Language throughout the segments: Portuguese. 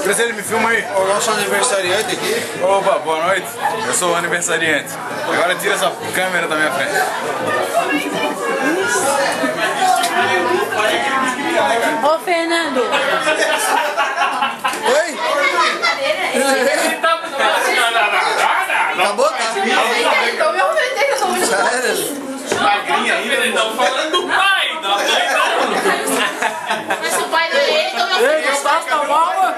Presidente, me filma aí. O nosso aniversariante aqui. Opa, boa noite. Eu sou o aniversariante. Agora tira essa câmera da minha frente. Ô, Fernando. Oi? Acabou, tá? Já era. Magrinha ainda. Eles estão falando do pai, da mãe não. Mas o pai dele, então meu Ei, Gustavo Cavalma.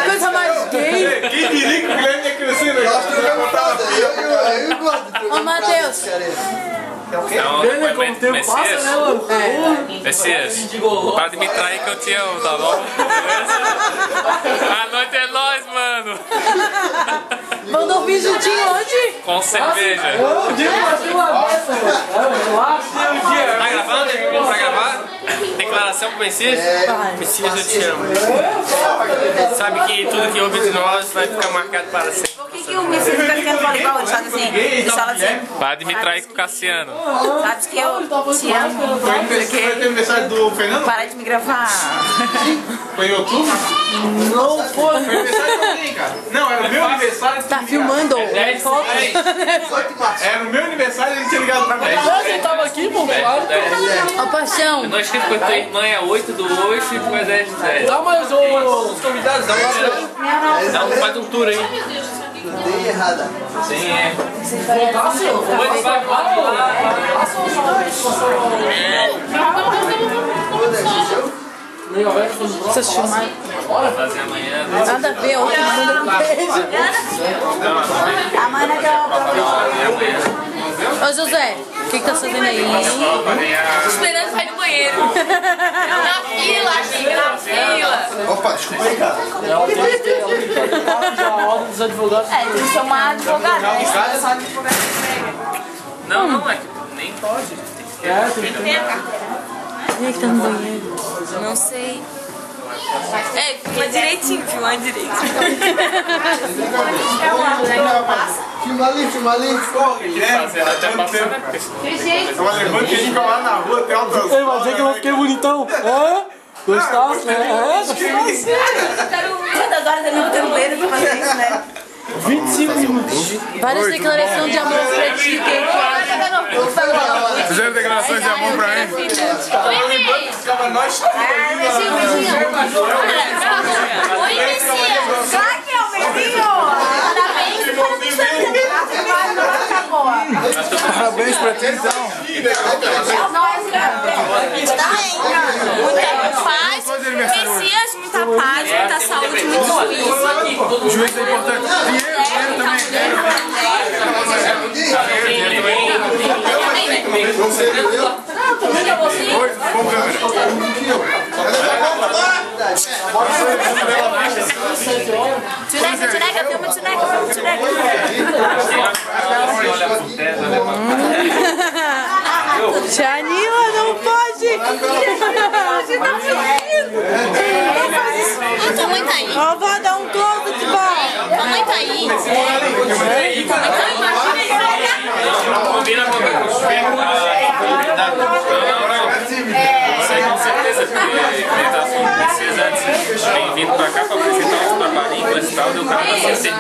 Coisa mais gay. Quem diria que o Guilherme ia crescer, né? Ô, Matheus. Ele como o tempo passa, né, mano? Messias, para de me trair que eu te amo, tá bom? A noite é nós, mano. Vamos dormir juntinho hoje? Com cerveja. Tá gravando? Pra gravar? Declaração pro Messias? Messias, eu te amo. Sabe que tudo que houve de nós vai ficar marcado para sempre. Por que o Messias fica ficando voleibol? Ele fala assim, ele fala assim, Para de me trair com o Cassiano. sabe que eu te amo, Foi porque aniversário do Fernando? para de me gravar. Foi em outubro? Não foi. Foi aniversário de alguém, cara. Não, era o meu aniversário. Tá filmando? Era o meu aniversário e ele tinha ligado pra mim. Você tava aqui, pô? Claro. Ô, Paixão. Nós escrito com a tua irmã é 8 do 8 e tu é 10 do 10. Dá mais os Convidados, dá uma Faz um tour aí. Dei errada. Sim, é. Vocês filmaram? Fazer amanhã. Nada a ver, outro mundo não beijo. Amanhã que eu Ô, José, o que tá fazendo aí? esperando sair do banheiro. Na fila, Chico, na fila. Opa, desculpa aí, cara. tem que ser uma advogada, né? Só advogada. Não, não, é que nem pode. Tem a carteira? Quem é que tá no banheiro? Não sei. Filma direitinho, filma direitinho. Filma ali, filma ali. Fazer até passar, né? Eu levando que a gente fica lá na rua até altas horas. Ei, mas é que eu fiquei bonitão. É? Gostasse, né? Quantas horas eu não vou ter um dedo pra fazer isso, né? 25 minutos. Várias declarações de amor pra ti, quem Fizeram declarações de amor pra mim? Ficava nós Oi, Messias. Claro que é o Mendinho! Parabéns pra ti, então. Muita paz, Messias, muita paz, muita saúde, muito juízo. Juiz é importante. Dinheiro também. Oi, bom câmera. Tchureca, filma tchureca. Te anima, não pode! Você tá fugindo! Tua mãe tá aí. Ó, vai dar um close de pau! Tua mãe tá aí. Combina com com certeza, porque apresentação de vocês antes, bem-vindo pra cá pra apresentar os trabalhinhos e tal, deu cara pra você